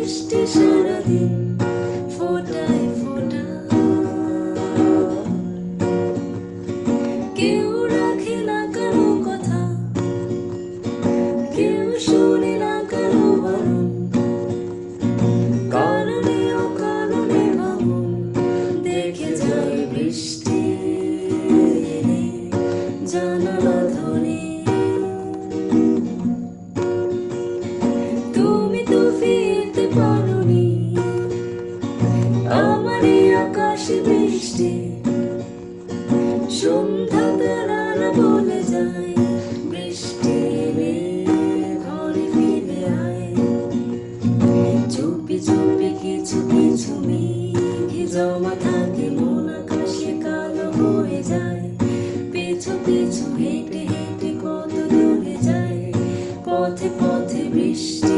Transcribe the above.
বৃষ্টি সারাদিন ফোটায় ফোটা, কেউ রাখে না কারো কথা, কেউ শুনে না কারো বারণ, কারণে অকারণে ভাবুন দেখে যায় বৃষ্টি জানালা ধরে। তুমি তো ফিরতে পারোনি, আমার এই আকাশে বৃষ্টি, সন্ধ্যা তারারা বলে যায় বৃষ্টি এলে ঘরে ফিরে আয়। চুপি চুপি কিছু কিছু মেঘে জমা থাকে, মন আকাশে কালো হয়ে যায়। পিছু পিছু হেঁটে হেঁটে কত দূরে যায়, পথে পথে বৃষ্টি